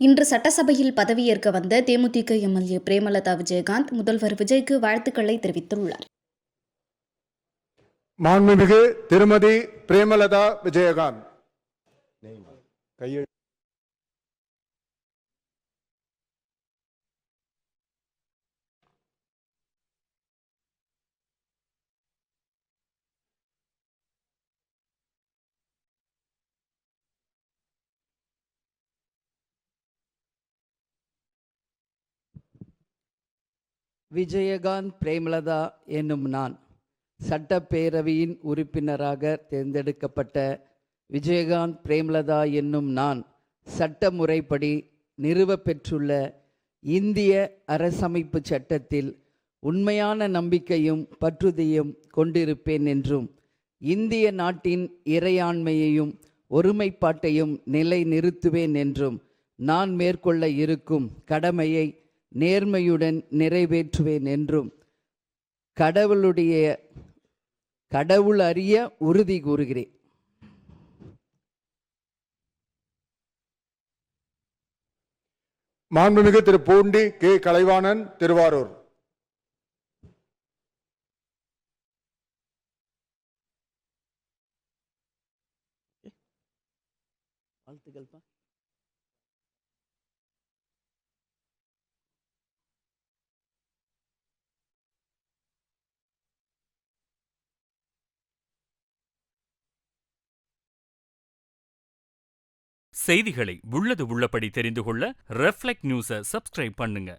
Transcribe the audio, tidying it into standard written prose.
இன்று சட்டசபையில் பதவியேற்க வந்த தேமுதிக எம்எல்ஏ பிரேமலதா விஜயகாந்த் முதல்வர் விஜய்க்கு வாழ்த்துக்களை தெரிவித்துள்ளார். மாண்புமிகு திருமதி பிரேமலதா விஜயகாந்த் விஜயகாந்த் பிரேமலதா என்னும் நான் சட்டப்பேரவையின் உறுப்பினராக தேர்ந்தெடுக்கப்பட்ட விஜயகாந்த் பிரேமலதா என்னும் நான் சட்ட முறைப்படி நிறுவப்பெற்றுள்ள இந்திய அரசமைப்பு சட்டத்தில் உண்மையான நம்பிக்கையும் பற்றுதலையும் கொண்டிருப்பேன் என்றும் இந்திய நாட்டின் இறையாண்மையையும் ஒருமைப்பாட்டையும் நிலைநிறுத்துவேன் என்றும் நான் மேற்கொள்ள இருக்கும் கடமையை நேர்மையுடன் நிறைவேற்றுவேன் என்றும் கடவுள் அறிய உறுதி கூறுகிறேன். மாண்புமிகு திரு பூண்டி கே கலைவாணன், திருவாரூர். வாழ்த்துக்கள்ப்பா. செய்திகளை உள்ளது உள்ளபடி தெரிந்து கொள்ள ரெஃப்ளெக்ட் நியூஸை சப்ஸ்கிரைப் பண்ணுங்க.